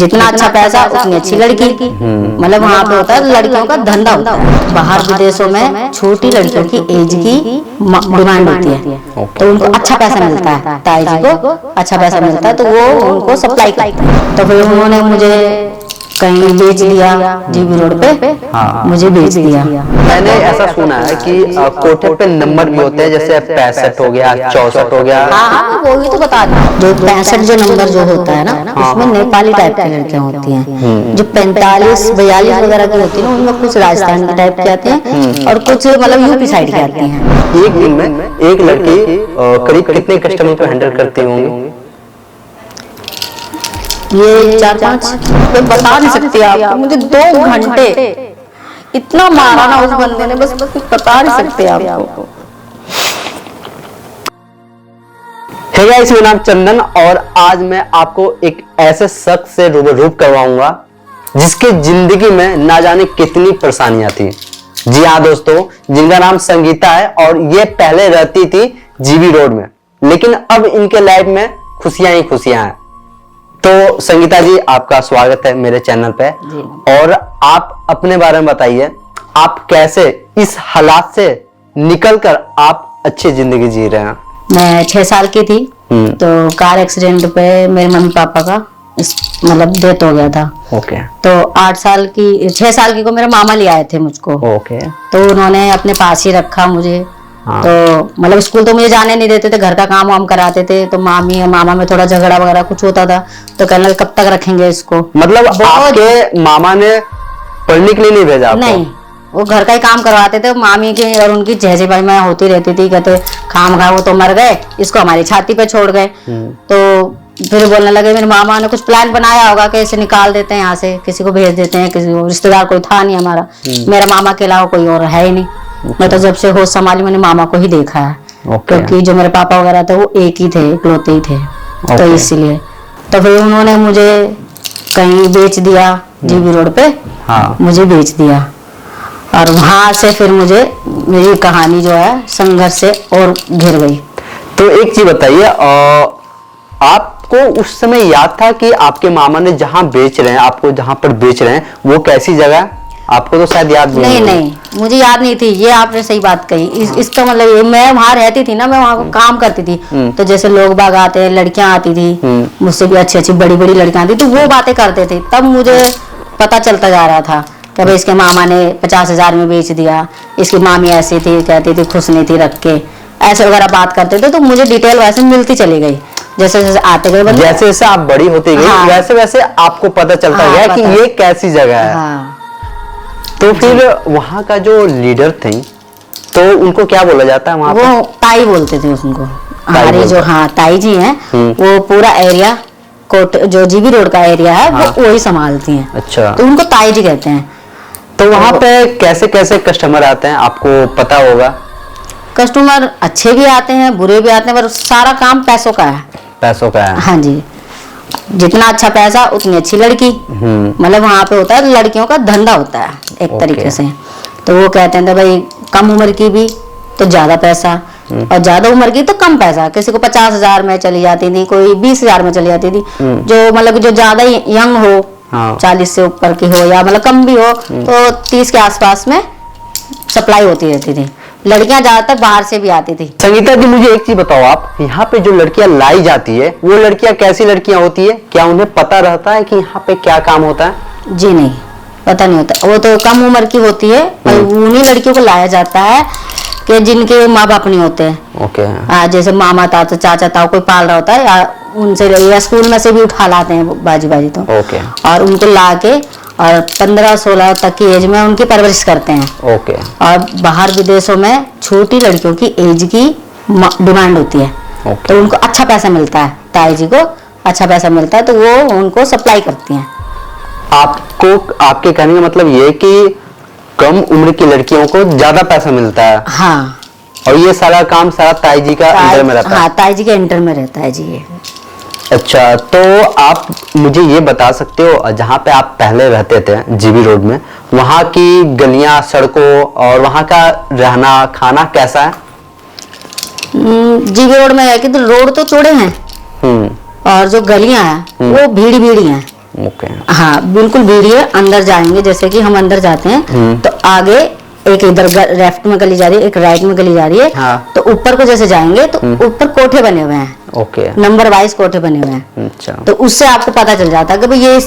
जितना अच्छा पैसा उतनी अच्छी लड़की। मतलब वहाँ पे होता है लड़कियों का धंधा होता है। बाहर विदेशों में छोटी लड़कियों की एज की डिमांड होती है, तो उनको अच्छा पैसा मिलता है, ताई जी को अच्छा पैसा मिलता है, तो वो उनको सप्लाई करते हैं। तो फिर उन्होंने मुझे कहीं बेच दिया, जीबी रोड पे। हाँ, मुझे बेच दिया। मैंने ऐसा सुना है कि कोटे पे नंबर भी होते हैं, जैसे 65 हो गया, 64 हो गया। हाँ, वो ही तो बता रही। जो 65 जो नंबर जो होता है ना, उसमें नेपाली टाइप की लड़कियां होती हैं। जो 45 42 वगैरह की होती है ना, उनमें कुछ राजस्थान की टाइप की आती हैं और कुछ मतलब यूपी साइड की आती हैं। एक दिन में एक लड़की करीब कितने कस्टमर को हैंडल करती होंगी? ये 4-5 बता नहीं सकती आप। मुझे 2 घंटे इतना मारा ना उस बंदे ने, बस बता नहीं सकते आपको। हे गाइस, मेरा नाम चंदन और आज मैं आपको एक ऐसे शख्स से रूबरू करवाऊंगा जिसकी जिंदगी में ना जाने कितनी परेशानियां थी। जी हाँ दोस्तों, जिनका नाम संगीता है और ये पहले रहती थी जीबी रोड में, लेकिन अब इनके लाइफ में खुशियां ही खुशियां हैं। तो संगीता जी, आपका स्वागत है मेरे चैनल पे। और आप अपने बारे में बताइए, आप कैसे इस हालात से निकलकर आप अच्छी जिंदगी जी रहे हैं? मैं 6 साल की थी तो कार एक्सीडेंट पे मेरे मम्मी पापा का मतलब डेथ हो गया था। ओके। तो 6 साल की को मेरे मामा ले आए थे मुझको। ओके। तो उन्होंने अपने पास ही रखा मुझे। हाँ। तो मतलब स्कूल तो मुझे जाने नहीं देते थे, घर का काम वाम कराते थे। तो मामी और मामा में थोड़ा झगड़ा वगैरह कुछ होता था, तो कहने लगे कब तक रखेंगे इसको। मतलब आपके मामा ने पढ़ने के लिए नहीं भेजा आपको? नहीं, वो घर का ही काम करवाते थे। मामी की और उनकी जैसे भाई मैं होती रहती थी, कहते खाम खा वो तो मर गए, इसको हमारी छाती पे छोड़ गए। तो फिर बोलने लगे मेरे मामा ने कुछ प्लान बनाया होगा कि इसे निकाल देते हैं यहाँ से, किसी को भेज देते हैं, किसी को रिश्तेदार कोई था नहीं हमारा। मेरा मामा के अलावा कोई और है ही नहीं। मैं तो जब से होश संभाली मैंने मामा को ही देखा है, क्योंकि जो मेरे पापा वगैरह थे वो एक ही थे, इकलौते ही थे। तो इसलिए तो फिर उन्होंने मुझे कहीं बेच दिया जीबी रोड पे। हाँ। मुझे बेच दिया और वहां से फिर मुझे मेरी कहानी जो है संघर्ष से और घिर गई। तो एक चीज बताइए, आपको उस समय याद था कि आपके मामा ने जहां बेच रहे हैं, आपको जहां पर बेच रहे हैं, वो कैसी जगह है? आपको तो शायद याद नहीं, मुझे याद नहीं थी। ये आपने सही बात कही। इसका मतलब ये, मैं वहां रहती थी ना, मैं वहां काम करती थी। तो जैसे लोग बाग आते हैं, लड़कियां आती थी मुझसे भी अच्छी बड़ी बड़ी लड़कियां आती, तो वो बातें करते थे। तब मुझे पता चलता जा रहा था कि भाई इसके मामा ने 50,000 में बेच दिया, इसकी मामी ऐसी थी, कहती थी खुश नहीं थी रख के, ऐसे वगैरह बात करते थे। तो मुझे डिटेल वैसे मिलती चली गई, जैसे जैसे आते गए, जैसे जैसे आप बड़ी होती गई। हाँ। वैसे वैसे आपको पता चलता गया कि ये कैसी जगह है। हाँ। तो फिर वहाँ का जो लीडर थे, तो उनको क्या बोला जाता है वहाँ? वो ताई बोलते थे उनको। हमारे जो ताई जी हैं, वो पूरा एरिया कोट जो जीबी रोड का एरिया है वो वही संभालती हैं। अच्छा। तो उनको ताई जी कहते हैं। तो वहाँ पे कैसे कैसे कस्टमर आते हैं, आपको पता होगा? कस्टमर अच्छे भी आते हैं, बुरे भी आते हैं, पर सारा काम पैसों का है। पैसों का है? हाँ जी, जितना अच्छा पैसा उतनी अच्छी लड़की। मतलब वहाँ पे होता है लड़कियों का धंधा होता है एक तरीके से। तो वो कहते हैं भाई कम उम्र की भी तो ज्यादा पैसा, और ज्यादा उम्र की तो कम पैसा। किसी को 50,000 में चली जाती थी, कोई 20,000 में चली जाती थी। जो मतलब जो ज्यादा यंग हो, 40 से ऊपर की हो या मतलब कम भी हो, तो 30 के आसपास में सप्लाई होती रहती थी। लड़कियां ज्यादातर बाहर से भी आती थी। संगीता जी, मुझे एक चीज बताओ, आप यहाँ पे जो लड़कियां लाई जाती है, वो लड़कियां कैसी लड़कियां होती है? क्या उन्हें पता रहता है कि यहाँ पे क्या काम होता है? जी नहीं, पता नहीं होता। वो तो कम उम्र की होती है और उन्हीं लड़कियों को लाया जाता है कि जिनके माँ बाप नहीं होते हैं। ओके। जैसे मामा ताऊ चाचा ताऊ कोई पाल रहा होता है, या उनसे या स्कूल में से भी उठा लाते हैं बाजी तो। ओके। और उनको ला के और 15-16 तक की एज में उनकी परवरिश करते हैं। ओके। और बाहर विदेशों में छोटी लड़कियों की एज की डिमांड होती है। तो उनको अच्छा पैसा मिलता है, ताई जी को अच्छा पैसा मिलता है, तो वो उनको सप्लाई करती हैं। आपको, आपके कहने का मतलब ये कि कम उम्र की लड़कियों को ज्यादा पैसा मिलता है? हाँ। और ये सारा काम सारा ताई जी का अंडर में रहता है? हाँ, ताई जी के अंडर में रहता है जी ये। अच्छा, तो आप मुझे ये बता सकते हो, जहाँ पे आप पहले रहते थे जीबी रोड में, वहाँ की गलियां, सड़कों और वहाँ का रहना खाना कैसा है? जीबी रोड में है कि तो रोड तो चौड़े हैं और जो गलियां हैं वो भीड़ी हैं। ओके। हाँ बिल्कुल भीड़ है। अंदर जाएंगे, जैसे कि हम अंदर जाते हैं तो आगे एक इधर लेफ्ट में गली जा रही है, एक राइट में गली जा रही है। हाँ। तो ऊपर को जैसे जाएंगे तो ऊपर कोठे बने हुए हैं, ओके। नंबर वाइज कोठे बने हुए हैं। अच्छा। तो उससे आपको पता चल जाता है कि भाई ये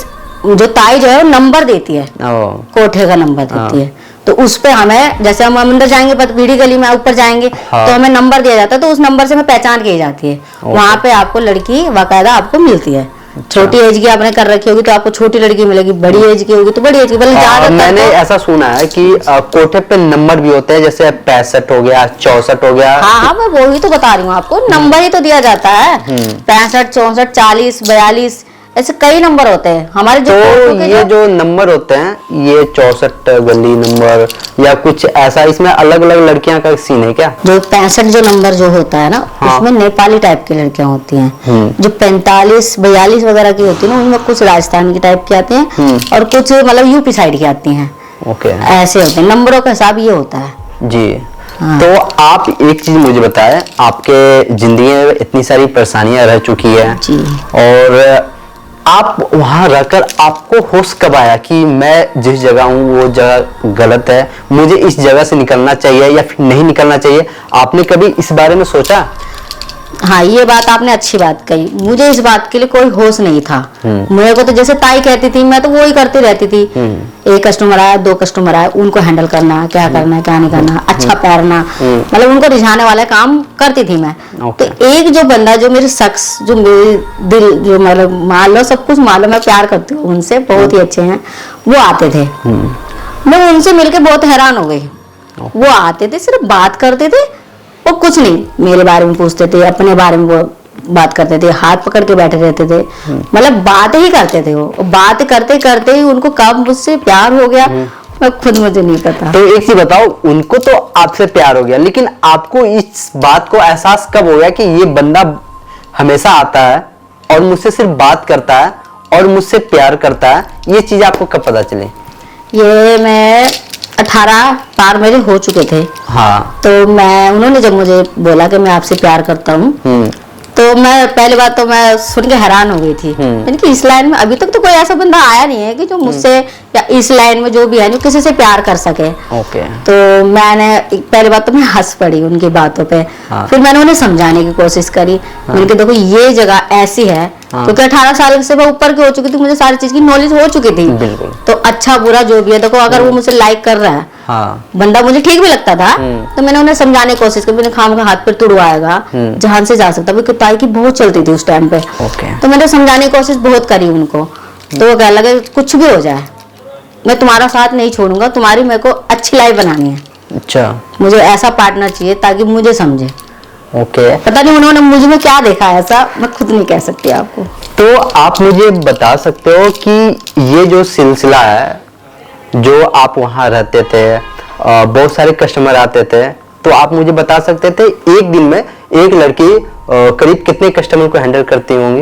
जो ताई जो है वो नंबर देती है, ओ। कोठे का नंबर देती है। तो उस पे हमें, जैसे हम अंदर जाएंगे पीढ़ी गली में ऊपर जाएंगे हाँ। तो हमें नंबर दिया जाता है, तो उस नंबर से हमें पहचान की जाती है। वहां पे आपको लड़की बाकायदा आपको मिलती है। छोटी एज की आपने कर रखी होगी तो आपको छोटी लड़की मिलेगी, बड़ी एज की होगी तो बड़ी एज की। मैंने ऐसा सुना है कि कोठे पे नंबर भी होते हैं, जैसे 65 हो गया, 64 हो गया। हाँ हाँ, मैं वही तो बता रही हूँ आपको, नंबर ही तो दिया जाता है। 65, 64, 40, 42 ऐसे कई नंबर होते हैं हमारे जो। तो ये जो नंबर होते हैं, ये 64 गली नंबर या कुछ ऐसा, इसमें अलग अलग लड़कियां का सीन है क्या? जो 65 जो नंबर जो होता है ना, हाँ। उसमें नेपाली टाइप की लड़कियां होती हैं। जो 45, 42 वगैरह की होती है ना, उनमें कुछ राजस्थानी की टाइप की आती हैं और कुछ मतलब यूपी साइड की आती हैं। ओके। ऐसे होते हैं, नंबरों का हिसाब ये होता है जी। हाँ। तो आप एक चीज मुझे बताएं, आपके जिंदगी में इतनी सारी परेशानियां रह चुकी है जी। और आप वहां रहकर आपको होश कब आया कि मैं जिस जगह हूँ वो जगह गलत है, मुझे इस जगह से निकलना चाहिए या फिर नहीं निकलना चाहिए? आपने कभी इस बारे में सोचा? हाँ, ये बात आपने अच्छी बात कही। मुझे इस बात के लिए कोई होश नहीं था। मेरे को तो जैसे ताई कहती थी, मैं तो वो ही करती रहती थी। एक कस्टमर आया, 2 कस्टमर आया, उनको हैंडल करना, क्या करना है क्या नहीं करना, अच्छा पैरना, मतलब उनको रिझाने वाले काम करती थी मैं। तो एक जो बंदा, जो मेरे शख्स, जो मेरे दिल, जो मतलब मान लो सब कुछ मान लो मैं प्यार करती हूँ उनसे, बहुत ही अच्छे हैं, वो आते थे। मैं उनसे मिलके बहुत हैरान हो गई। वो आते थे, सिर्फ बात करते थे, वो कुछ नहीं मेरे बारे में पूछते थे, अपने बारे में वो बात करते थे, हाथ पकड़ के बैठे रहते थे, मतलब बात ही करते थे। वो बात करते करते ही उनको कब मुझसे प्यार हो गया, मैं खुद मुझे नहीं पता। तो एक चीज बताओ, उनको तो आपसे प्यार हो गया, लेकिन आपको इस बात को एहसास कब हो गया कि ये बंदा हमेशा आता है और मुझसे सिर्फ बात करता है और मुझसे प्यार करता है? ये चीज आपको कब पता चली? ये मैं 18 पार मेरे हो चुके थे। हाँ। तो उन्होंने जब मुझे बोला कि मैं आपसे प्यार करता हूँ, तो मैं पहली बात तो मैं सुन के हैरान हो गई थी। यानी कि इस लाइन में अभी तक तो कोई ऐसा बंदा आया नहीं है कि जो मुझसे या इस लाइन में जो भी है, जो किसी से प्यार कर सके। ओके। तो मैंने पहली बात तो मैं हंस पड़ी उनकी बातों पे। हाँ। फिर मैंने उन्हें समझाने की कोशिश करी। मैंने कहा देखो ये जगह ऐसी है, क्योंकि 18 साल से मैं ऊपर की हो चुकी थी, मुझे सारी चीज की नॉलेज हो चुकी थी। बिल्कुल। तो अच्छा बुरा जो भी है, देखो अगर वो मुझे लाइक कर रहा है, हाँ। बंदा मुझे ठीक भी लगता था, तो मैंने उन्हें समझाने की कोशिश की। मैंने खाम का हाथ पर तुड़वाएगा, जहां से जा सकता, क्योंकि ताई की बहुत चलती थी उस टाइम पे। तो मैंने समझाने की कोशिश बहुत करी उनको। तो वो कह लगे कुछ भी हो जाए मैं तुम्हारा साथ नहीं छोड़ूंगा, तुम्हारी मेरे को अच्छी लाइफ बनानी है। अच्छा। मुझे ऐसा पार्टनर चाहिए ताकि मुझे समझे। ओके। पता नहीं उन्होंने मुझ में क्या देखा ऐसा, मैं खुद नहीं कह सकती आपको। तो आप मुझे बता सकते हो कि ये जो सिलसिला है, जो आप वहां रहते थे, बहुत सारे कस्टमर आते थे, तो आप मुझे बता सकते थे एक दिन में एक लड़की करीब कितने कस्टमर को हैंडल करती होंगी?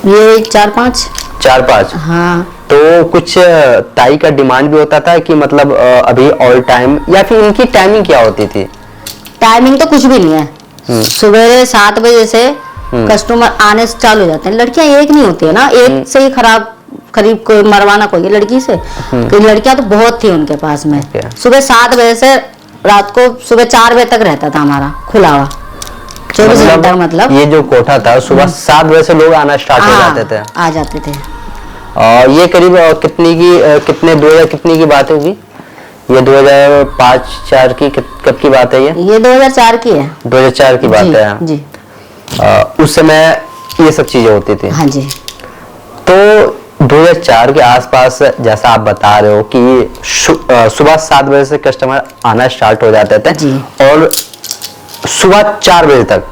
ये 4-5। 4-5। हाँ। तो कुछ ताई का डिमांड भी होता था कि मतलब अभी ऑल टाइम, या फिर इनकी टाइमिंग क्या होती थी? टाइमिंग तो कुछ भी नहीं है। सुबह 7 बजे से कस्टमर आने से चालू हो जाते हैं। लड़कियां एक नहीं होती है ना, एक से ही करीब कोई मरवाना कोई लड़की से। लड़कियां तो बहुत थी उनके पास में। सुबह 7 बजे से रात को सुबह 4 बजे तक रहता था हमारा खुला हुआ, 24 घंटा। मतलब ये जो कोठा था, सुबह 7 बजे से लोग आना स्टार्ट हो जाते थे। आ जाते थे। और ये करीब कितने 2000 कितने की बात होगी? ये 2005-4 की कब की बात है? ये 2004 की है। 2004 की बात है जी। उस समय ये सब चीजें होती थी। हाँ जी। तो 2004 के आसपास, जैसा आप बता रहे हो कि सुबह 7 बजे से कस्टमर आना स्टार्ट हो जाते थे जी। और सुबह 4 बजे तक।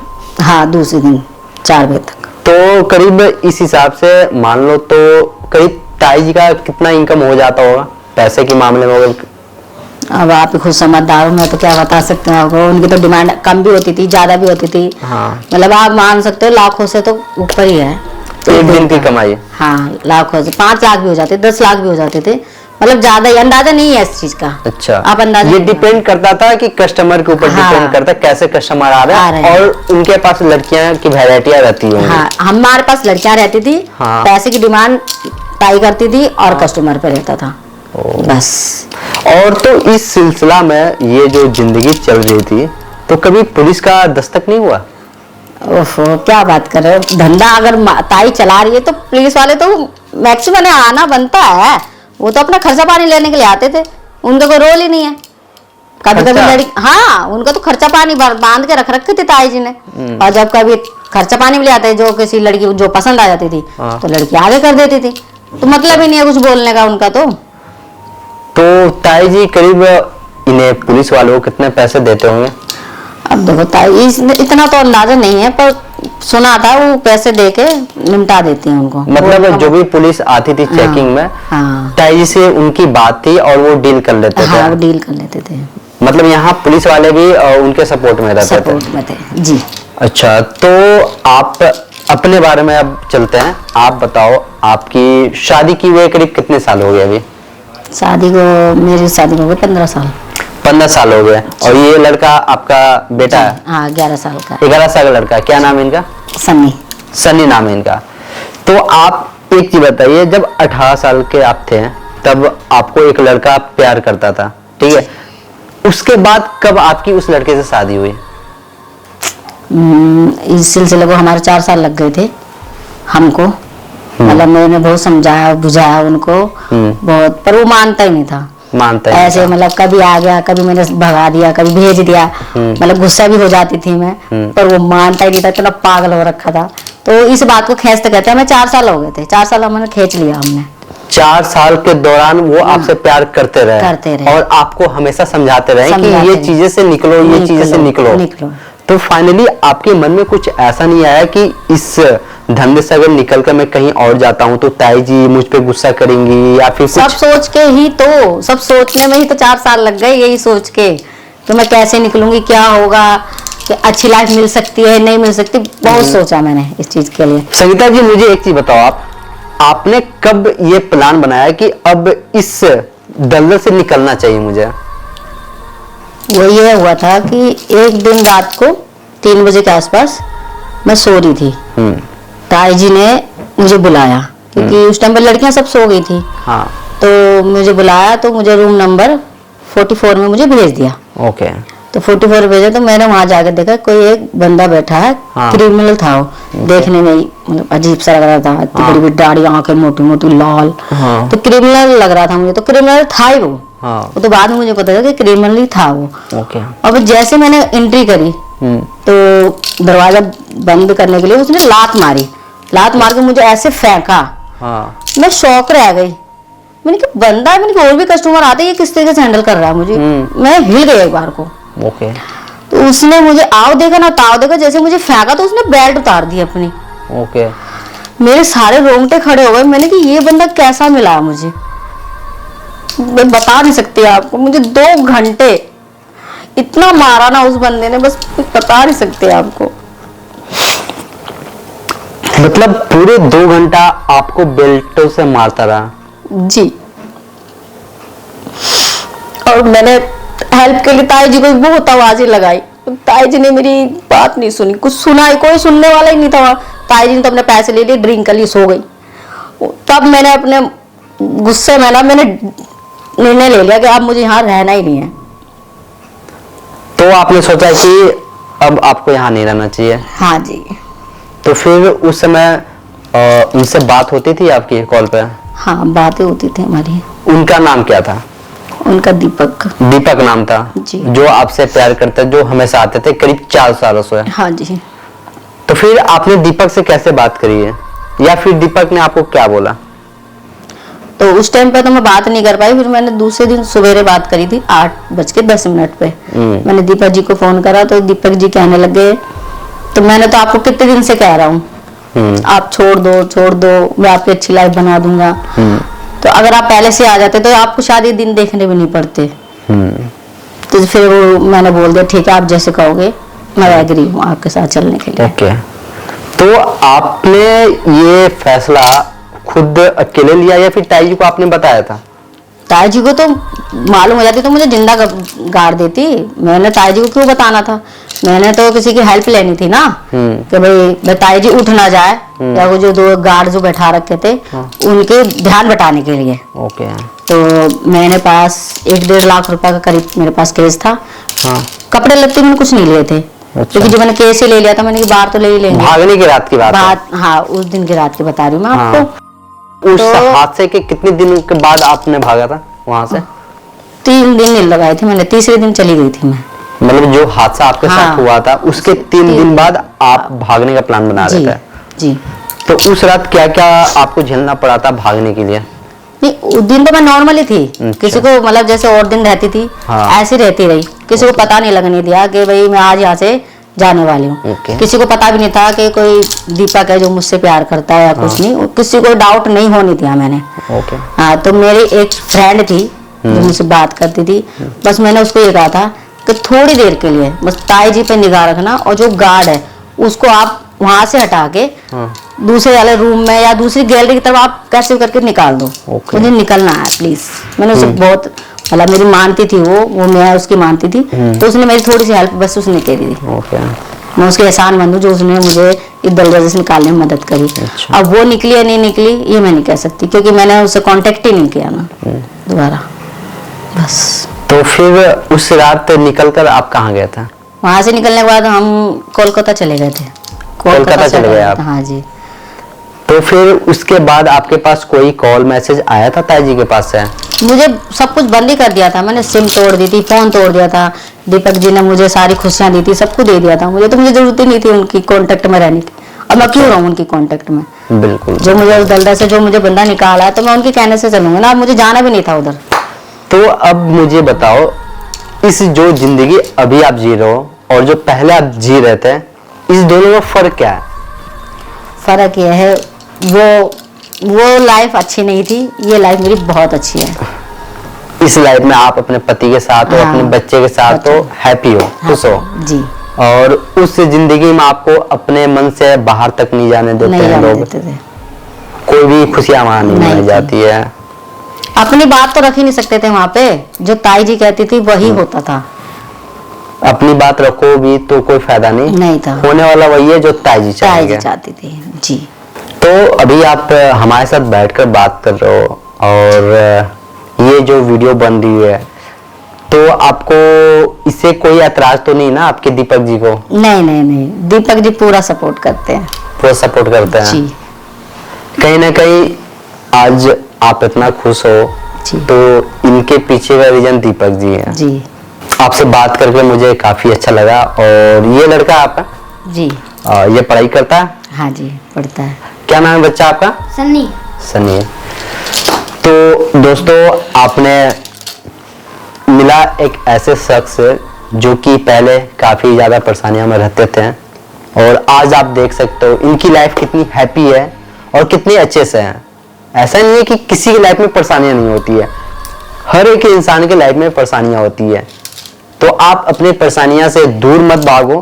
हाँ, दूसरे दिन 4 बजे तक। तो करीब इस हिसाब से मान लो तो करीब ताई जी का कितना इनकम हो जाता होगा पैसे के मामले में? अब आप खुद समझदार हो, मैं तो क्या बता सकते हैं आपको। उनकी तो डिमांड कम भी होती थी, ज्यादा भी होती थी। हाँ। मतलब आप मान सकते हो लाखों से तो ऊपर ही है एक दिन की कमाई। हाँ, लाखों से 5 लाख भी हो जाते, 10 लाख भी हो जाते थे। मतलब ज्यादा ही अंदाजा नहीं है इस चीज का। अच्छा, आप अंदाजा ये नहीं डिपेंड करता था कि कस्टमर के ऊपर हाँ। डिपेंड करता है कैसे कस्टमर आ रहे हैं और उनके पास लड़कियां की वैरायटियां रहती होंगी। हाँ, हमारे पास लड़कियां रहती थी। हाँ। पैसे की डिमांड ताई करती थी और कस्टमर पे रहता था बस। और तो इस सिलसिला में ये जो जिंदगी चल रही थी तो कभी पुलिस का दस्तक नहीं हुआ? ओफो, क्या बात कर रहे हो। धंधा अगर ताई चला रही है तो पुलिस वाले तो मैक्सिमम आना बनता है। वो तो अपना खर्चा पानी लेने के लिए आते थे, उनका कोई रोल ही नहीं है। कभी कभी लड़की, हाँ, उनका तो खर्चा पानी बांध के रख रखे थे ताई जी ने। और जब कभी खर्चा पानी भी ले आते, जो किसी लड़की जो पसंद आ जाती थी तो लड़की आगे कर देती थी। तो मतलब ही नहीं है कुछ बोलने का उनका। तो ताई जी करीब इन्हें पुलिस वालों को कितने पैसे देते होंगे? अब देखो ताई इतना तो अंदाजा नहीं है, पर सुना था वो पैसे देके निपटा देती हैं उनको। मतलब जो भी पुलिस आती थी चेकिंग में, ताई जी से उनकी बात थी और वो डील कर लेते थे। हाँ, वो डील कर लेते थे। मतलब यहाँ पुलिस वाले भी उनके सपोर्ट में रहते थे? सपोर्ट में थे जी। अच्छा, तो आप अपने बारे में अब चलते हैं। आप बताओ, आपकी शादी की हुए करीब कितने साल हो गए अभी? मेरी शादी को 15 साल। 15 साल हो गए। और ये लड़का आपका बेटा है? हाँ, 11 साल का। 11 साल का लड़का। क्या नाम है इनका? सन्नी। सन्नी नाम है इनका। तो आप एक चीज बताइए, जब 18 साल के आप थे तब आपको एक लड़का प्यार करता था, ठीक है? उसके बाद कब आपकी उस लड़के से शादी हुई? इस सिलसिले को हमारे 4 साल लग गए थे हमको। मतलब मैंने बहुत समझाया बुझाया उनको बहुत, पर वो मानता ही नहीं था। मानता ही ऐसे मतलब कभी आ गया, कभी मैंने भगा दिया, कभी भेज दिया। मतलब गुस्सा भी हो जाती थी मैं, पर वो मानता ही नहीं था। इतना पागल हो रखा था। तो इस बात को खींचते कहते हैं, हमें 4 साल हो गए थे। 4 साल हमने खींच लिया हमने। 4 साल के दौरान वो आपसे प्यार करते रहे और आपको हमेशा समझाते रहे कि ये चीजें से निकलो, ये चीजें से निकलो। तो फाइनली आपके मन में कुछ ऐसा नहीं आया कि इस धंधे से अगर निकल कर मैं कहीं और जाता हूँ तो ताई जी मुझ पे गुस्सा करेंगी या फिर सब सोच के ही तो, सब सोचने में ही तो 4 साल लग गए, यही सोच के तो मैं कैसे निकलूंगी, क्या होगा, कि अच्छी लाइफ मिल सकती है नहीं मिल सकती। बहुत सोचा मैंने इस चीज के लिए। संगीता जी, मुझे एक चीज बताओ, आपने कब ये प्लान बनाया कि अब इस दलदल से निकलना चाहिए मुझे? वो ये हुआ था कि एक दिन रात को 3 बजे के आसपास मैं सो रही थी। ताई जी ने मुझे बुलाया क्योंकि उस टाइम पर लड़कियां सब सो गई थी। हाँ। तो मुझे बुलाया तो मुझे रूम नंबर 44 में मुझे भेज दिया। ओके। तो 44 भेजा तो मैंने वहां जाकर देखा कोई एक बंदा बैठा है। हाँ। क्रिमिनल था वो। देखने में ही मतलब अजीब सा लग रहा था। इतनी बड़ी बड़ी दाढ़ी, आंखें मोटी मोटी लाल। हाँ। तो क्रिमिनल लग रहा था मुझे। तो क्रिमिनल था ही वो। हाँ। वो तो बाद में मुझे पता चला कि क्रिमिनल ही था वो। ओके। अब जैसे मैंने एंट्री करी तो दरवाजा बंद करने के लिए उसने लात मारी। लात मार के मुझे ऐसे फेंका। हाँ। मैं शॉक रह गई। मैंने कहा बंदा है, मैंने कहा और भी कस्टमर आते हैं, ये किस तरीके से हैंडल कर रहा है मुझे। मैं हिल गई एक बार को। ओके। तो उसने मुझे आओ देखा ना ताव देखा, जैसे मुझे फेंका तो उसने बेल्ट उतार दी अपनी। ओके। मेरे सारे रोंगटे खड़े हो गए। मैंने कि ये बंदा कैसा मिला मुझे, मैं बता नहीं सकती आपको। मुझे 2 घंटे इतना मारा ना उस बंदे ने, बस बता नहीं सकते आपको। मतलब पूरे 2 घंटा आपको बेल्टों से मारता रहा? जी। और मैंने हेल्प के लिए ताई जी को बहुत आवाजें लगाई। ताई जी ने मेरी बात नहीं सुनी, कुछ सुना ही, कोई सुनने वाला ही नहीं था। ताई जी ने तो अपने पैसे ले लिए, ड्रिंक कर ली, सो गई। तब मैंने अपने गुस्से में ना मैंने निर्णय ले लिया कि अब मुझे यहाँ रहना ही नहीं है। तो आपने सोचा कि अब आपको यहाँ नहीं रहना चाहिए? हाँ जी। तो फिर उस समय उनसे बात होती थी आपकी कॉल पे? हाँ, बातें होती थी हमारी। उनका नाम क्या था? उनका दीपक। दीपक नाम था जी। जो आपसे प्यार करते, जो हमेशा आते थे करीब 4 सालों से? हाँ जी। तो फिर आपने दीपक से कैसे बात करी है, या फिर दीपक ने आपको क्या बोला? तो उस टाइम पे तो मैं बात नहीं कर पाई। फिर मैंने दूसरे दिन सवेरे बात करी थी 8:10 पे। मैंने दीपक जी को फोन करा तो दीपक जी कहने लगे, तो मैंने तो आपको कितने दिन से कह रहा हूँ आप छोड़ दो, मैं आपकी अच्छी लाइफ बना दूंगा। तो अगर आप पहले से आ जाते तो आपको शादी दिन देखने भी नहीं पड़ते। तो फिर वो मैंने बोल दिया ठीक है, आप जैसे कहोगे मैं एग्री हूँ आपके साथ चलने के लिए। ओके। तो आपने ये फैसला खुद अकेले लिया या फिर ताई जी को आपने बताया था? ताई जी को तो मालूम हो जाती तो मुझे जिंदा गाड़ देती। मैंने ताई जी को क्यों बताना था, मैंने तो किसी की हेल्प लेनी थी ना, कि भाई ताई जी उठ ना जाए, या वो जो 2 गार्ड जो बैठा रखे थे उनके ध्यान बटाने के लिए। ओके। तो मेरे पास 1-1.5 लाख रुपए का करीब मेरे पास केस था। कपड़े लत्ते मैंने कुछ नहीं लिए थे, क्योंकि जो मैंने केस ही ले लिया था, मैंने कि बाहर तो ले ही लेंगे। भागने की रात की बात है। हाँ, उस दिन की रात की बता रही हूँ मैं आपको। उस हादसे के कितने दिन के बाद आपने भागा था वहां से? 3 दिन नहीं लगाए थे मैंने, तीसरे दिन चली गई थी मैं। मतलब जो हादसा आपके साथ हुआ था उसके 3 दिन बाद आप भागने का प्लान बना रहे थे? जी। तो उस रात क्या क्या आपको झेलना पड़ा था भागने के लिए? नहीं, उस दिन तो मैं नॉर्मल ही थी। किसी को मतलब जैसे और दिन रहती थी ऐसी रहती रही, किसी को पता नहीं लगने दिया कि भाई मैं आज यहाँ से जाने वाली हूँ। किसी को पता भी नहीं था कि कोई दीपक है जो मुझसे प्यार करता है या कुछ नहीं, किसी को डाउट नहीं होने दिया मैंने। हाँ, तो मेरी एक फ्रेंड थी जो मुझसे बात करती थी, बस मैंने उसको ये कहा था कि थोड़ी देर के लिए बस ताई जी पे निगाह रखना, और जो गार्ड है उसको आप वहां से हटा के दूसरे वाले रूम में या दूसरी गैलरी की तरफ आप कैसे करके निकाल दो। मुझे निकलना है प्लीज। मैंने उसे बहुत, मतलब मेरी मानती थी वो मैं उसकी मानती थी, तो उसने मेरी थोड़ी सी हेल्प बस उसने करी थी। मैं उसके एहसान मंद हूँ जो उसने मुझे इस दलदल से निकालने में मदद करी। अब वो निकली या नहीं निकली ये मैं नहीं कह सकती, क्योंकि मैंने उससे कांटेक्ट ही नहीं किया ना दोबारा, बस। तो फिर उस रात निकलकर आप कहाँ गए थे? वहां से निकलने के बाद हम कोलकाता चले गए थे। कोलकाता चले गए आप? हाँ जी। तो फिर उसके बाद आपके पास कोई कॉल मैसेज आया था ताई जी के पास से? मुझे सब कुछ बंद ही कर दिया था, मैंने सिम तोड़ दी थी, फोन तोड़ दिया था। दीपक जी ने मुझे सारी खुशियां दी थी, सब कुछ दे दिया था। मुझे जरूरत ही नहीं थी उनकी कांटेक्ट में रहने की, और मैं क्यों रहूं उनकी कांटेक्ट में? बिल्कुल। जो मुझे उस दलदल से जो मुझे बंदा निकाला है तो मैं उनके कहने से चलूंगा ना, मुझे जाना भी नहीं था उधर। तो अब मुझे बताओ, इस जो जिंदगी अभी आप जी रहे हो और जो पहले आप जी रहे थे, इस दोनों में फर्क क्या है? फर्क यह है, वो लाइफ अच्छी नहीं थी, ये लाइफ मेरी बहुत अच्छी है। इस लाइफ में आप अपने पति के साथ हो, अपने बच्चे के साथ हो, हैप्पी हो, खुश हो जी। और उस जिंदगी में आपको अपने मन से बाहर तक नहीं जाने देते हैं लोग, कोई भी खुशियां वहां नहीं मनाई जाती है। अपनी बात तो रख ही नहीं सकते थे वहां पे, जो ताई जी कहती थी वही होता था। अपनी बात रखो भी तो कोई फायदा नहीं था, होने वाला वही है जो ताई जी चाहती थी जी। तो अभी आप हमारे साथ बैठकर बात कर रहे हो और ये जो वीडियो बन रही है, तो आपको इससे कोई ऐतराज तो नहीं ना आपके दीपक जी को? नहीं, दीपक जी पूरा सपोर्ट करते हैं। पूरा सपोर्ट करते हैं जी। कहीं ना कहीं आज आप इतना खुश हो जी, तो इनके पीछे का रीजन दीपक जी है जी। आपसे बात करके मुझे काफी अच्छा लगा। और ये लड़का आपका जी, ये पढ़ाई करता है? हाँ जी, पढ़ता है। क्या नाम है बच्चा आपका? सन्नी। सन्नी। तो दोस्तों, आपने मिला एक ऐसे शख्स जो कि पहले काफी ज्यादा परेशानियों में रहते थे, और आज आप देख सकते हो इनकी लाइफ कितनी हैप्पी है और कितनी अच्छे से है। ऐसा नहीं है कि किसी की लाइफ में परेशानियां नहीं होती है, हर एक इंसान की लाइफ में परेशानियां होती है। तो आप अपनी परेशानियां से दूर मत भागो,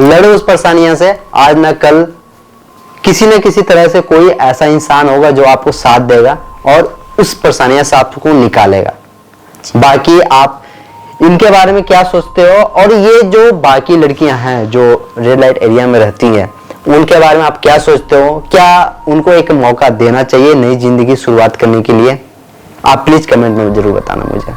लड़ो उस परेशानियां से। आज ना कल किसी न किसी तरह से कोई ऐसा इंसान होगा जो आपको साथ देगा और उस परेशानियां से आपको निकालेगा। बाकी आप इनके बारे में क्या सोचते हो, और ये जो बाकी लड़कियां हैं जो रेड लाइट एरिया में रहती हैं, उनके बारे में आप क्या सोचते हो? क्या उनको एक मौका देना चाहिए नई जिंदगी शुरुआत करने के लिए? आप प्लीज कमेंट में जरूर बताना मुझे।